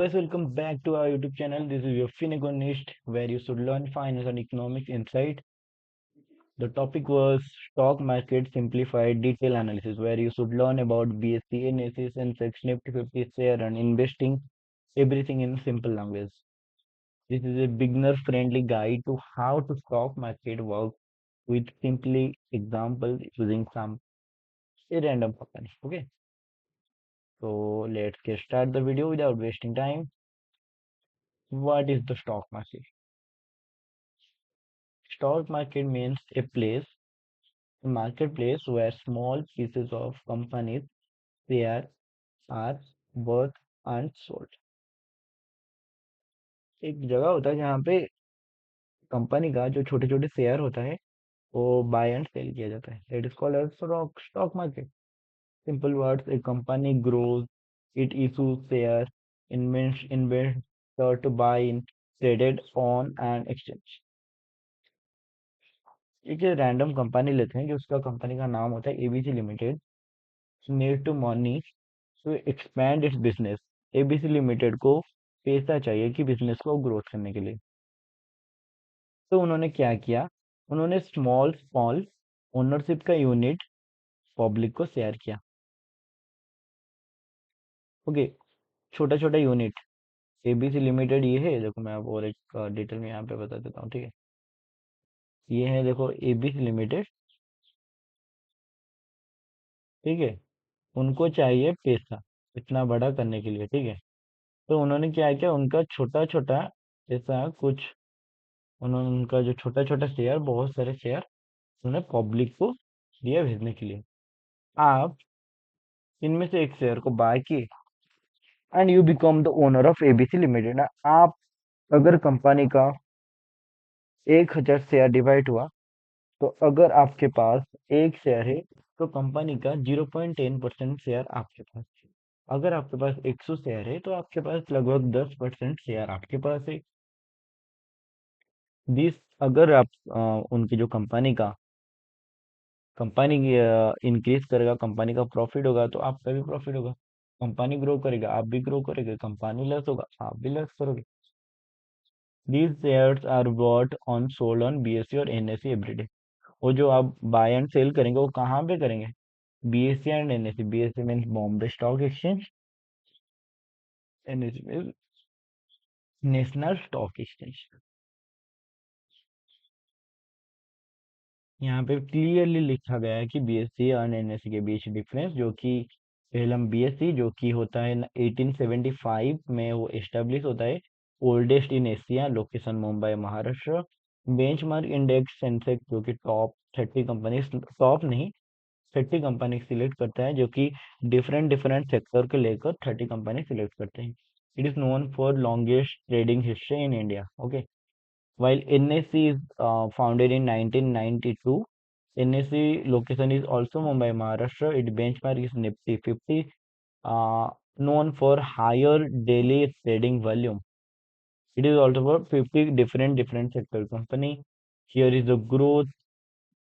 Guys, welcome back to our YouTube channel. This is your Finegonist, where you should learn finance and economics insight. The topic was stock market simplified detail analysis, where you should learn about BSC, NSE, Sensex, Nifty 50 share, and investing, everything in simple language. This is a beginner-friendly guide to how to stock market work with simply examples using some random company. Okay, so let's get start the video without wasting time. What is the stock market? Stock market means a marketplace where small pieces of companies share are worth and sold. एक जगह होता है जहाँ पे company का जो छोटे छोटे शेयर होता है वो बाय एंड सेल किया जाता है. It is called as stock market. Simple words, a company grows, it issues share, investor to buy in, traded on and exchange. एक रैंडम कंपनी लेते हैं कि उसका कंपनी का नाम होता है ABC limited. Need to money to expand its business. ABC limited को पैसा चाहिए कि बिजनेस को ग्रोथ करने के लिए. तो उन्होंने क्या किया? उन्होंने स्मॉल स्मॉल ओनरशिप का यूनिट पब्लिक को शेयर किया. ओके, छोटा छोटा यूनिट. एबीसी लिमिटेड ये है, देखो मैं आपको और एक डिटेल में यहाँ पे बता देता हूँ. ठीक है, ये है देखो एबीसी लिमिटेड. ठीक है, उनको चाहिए पैसा इतना बड़ा करने के लिए. ठीक है, तो उन्होंने क्या किया, उनका छोटा छोटा ऐसा कुछ, उन्होंने उनका जो छोटा छोटा शेयर, बहुत सारे शेयर उन्होंने पब्लिक को दिया भेजने के लिए. आप इनमें से एक शेयर को बाय किए and you become the owner of ABC limited. आप, अगर कंपनी का 1,000 शेयर डिवाइड हुआ, तो अगर आपके पास एक शेयर है तो कंपनी का 0.10% शेयर आपके पास है. अगर आपके पास 100 शेयर है तो आपके पास लगभग 10% शेयर आपके पास है. दिस, अगर आप उनकी जो कंपनी इंक्रीज करेगा, कंपनी का प्रॉफिट होगा तो आपका भी प्रॉफिट होगा. कंपनी ग्रो करेगा, आप भी ग्रो करेंगे. कंपनी लेस होगा, आप भी लेस करोगे. These shares are bought on sold on BSC और एनएससी एवरी डे. वो जो आप बाय एंड सेल करेंगे वो कहाँ पे करेंगे? BSc and NSC. BSc means Bombay stock exchange, NSC means national stock exchange. यहाँ पे क्लियरली लिखा गया है कि बीएससी और एनएससी के बीच डिफरेंस, जो कि पहला बीएससी जो कि होता है 1875 में वो एस्टेब्लिश होता है. Oldest in Asia, location Mumbai Maharashtra. Benchmark index Sensex जो कि टॉप 30 कंपनी, टॉप नहीं 30 कंपनी सिलेक्ट करता है, जो कि डिफरेंट डिफरेंट सेक्टर के लेकर 30 कंपनी सिलेक्ट करते हैं. It is known for longest trading history in India. Okay, while NSE is founded in 1992, NSE location is also Mumbai, Maharashtra. Its benchmark is Nifty 50, known for higher daily trading volume. It is also for 50 different sector company. Here is the growth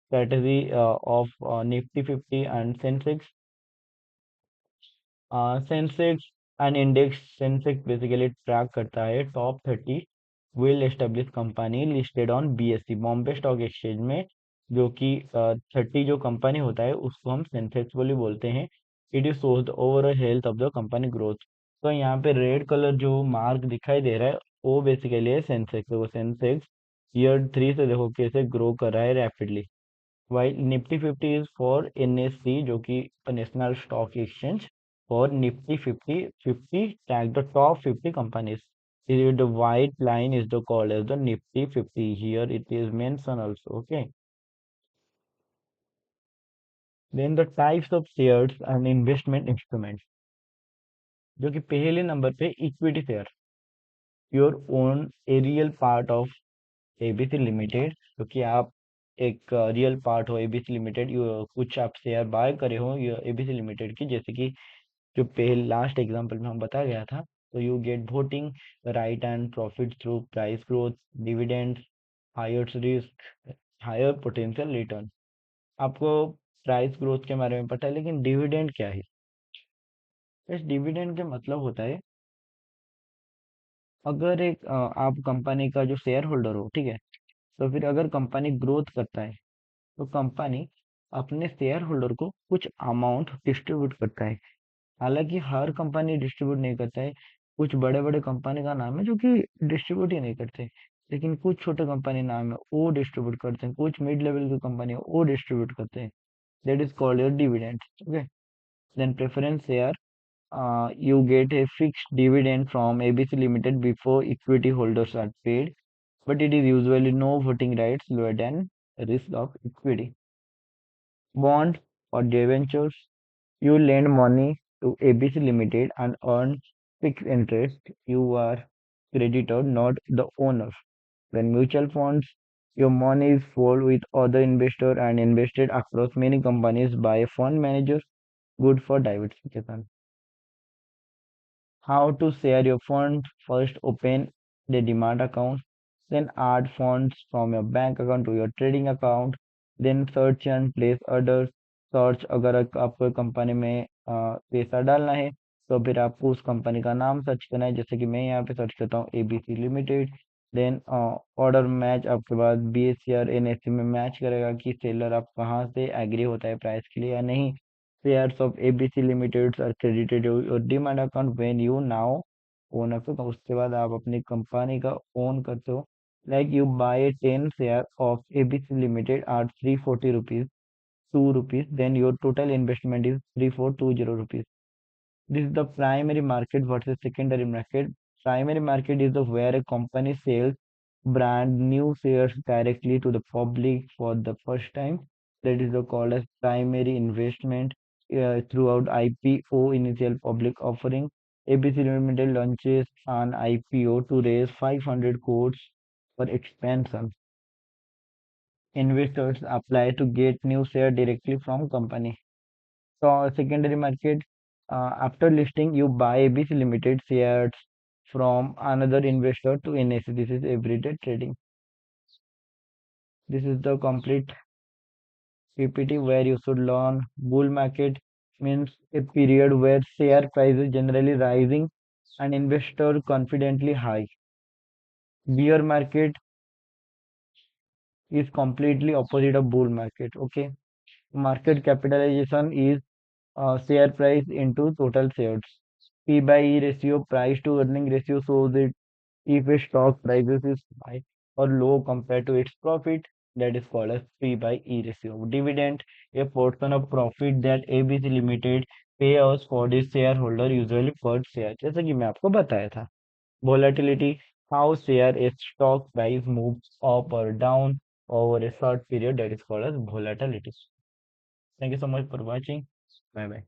strategy of Nifty 50 and Sensex. Sensex and index. Sensex basically track करता है top 30 well establish company listed on BSc, Bombay stock exchange में. जो कि 30 जो company होता है उसको हम सेंसेक्स बोली बोलते हैं. It is shows the overall health of the company growth. तो यहाँ पे रेड कलर जो मार्क दिखाई दे रहा है वो बेसिकली है सेंसेक्स. तो वो सेंसेक्स ईयर 3 से देखो कैसे ग्रो कर रहा है rapidly. While Nifty 50 is for NSC जो कि national stock exchange. For Nifty 50, 50 tag the top 50 companies. The white line is the called as the Nifty 50. Here it is mentioned also. Okay. Then the types of shares and investment instruments. जो कि पहले number पे equity share, your own a real part of ABC limited. क्योंकि आप एक real part हो ABC limited, कुछ आप शेयर बाय करे हो एबीसी लिमिटेड की, जैसे कि जो पहले लास्ट एग्जांपल में हम बता गया था. तो you get voting right and profit through price growth, dividend, higher risk, higher potential return. आपको प्राइस ग्रोथ के बारे में पता है, लेकिन डिविडेंड क्या है? इस डिविडेंड का मतलब होता है अगर आप कंपनी का जो शेयर होल्डर हो, ठीक है, तो फिर अगर कंपनी ग्रोथ करता है तो कंपनी अपने शेयर होल्डर को कुछ अमाउंट डिस्ट्रीब्यूट करता है। हालांकि हर कंपनी डिस्ट्रीब्यूट नहीं करता है। कुछ बड़े बड़े कंपनी का नाम है जो कि डिस्ट्रीब्यूट ही नहीं करते, लेकिन कुछ छोटे कंपनी नाम है वो डिस्ट्रीब्यूट करते हैं, कुछ मिड लेवल की कंपनी है वो डिस्ट्रीब्यूट करते हैं। That is called your dividend. Okay, then preference share, you get a fixed dividend from ABC Limited before equity holders are paid, but it is usually no voting rights lower than risk of equity. Bond or debentures, you lend money to ABC Limited and earn fixed interest. You are creditor, not the owner. When mutual funds, your money is pooled with other investors and invested across many companies by a fund manager. Good for diversification. How to share your funds? First, open the demand account, then add funds from your bank account to your trading account, then search and place orders. Search, अगर आपको company में पैसा डालना है तो फिर आपको उस कंपनी का नाम सर्च करना है, जैसे कि मैं यहाँ पे सर्च करता हूँ ABC limited. Then order match, आपके पास बीएससी और एनएससी में मैच करेगा कि सेलर आप कहाँ से एग्री होता है प्राइस के लिए या नहीं। Shares of ABC Limited are credited to your demat account when you now own a, तो उसके बाद आप अपनी कंपनी का ओन करते हो। Like you buy 10 share of ABC limited at 340 rupees, 2 rupees, then your total investment is 3420 rupees. This is the primary market versus secondary market. Primary market is the where a company sells brand new shares directly to the public for the first time. That is the called as primary investment. Throughout IPO, initial public offering, ABC Limited launches an IPO to raise 500 crores for expansion. Investors apply to get new share directly from company. So secondary market, after listing, you buy ABC Limited shares from another investor to NSE. This is everyday trading. This is the complete PPT where you should learn. Bull market means a period where share price is generally rising and investor confidently high. Bear market is completely opposite of bull market. Okay, market capitalization is share price into total shares. P by E ratio, price to earning ratio, shows it if a stock prices is high or low compared to its profit. That is called as P by E ratio. Dividend, a portion of profit that ABC Limited pay us for the shareholder, usually per share. जैसे कि मैं आपको बताया था. Volatility, how share a stock price moves up or down over a short period, that is called as volatility. Thank you so much for watching. Bye bye.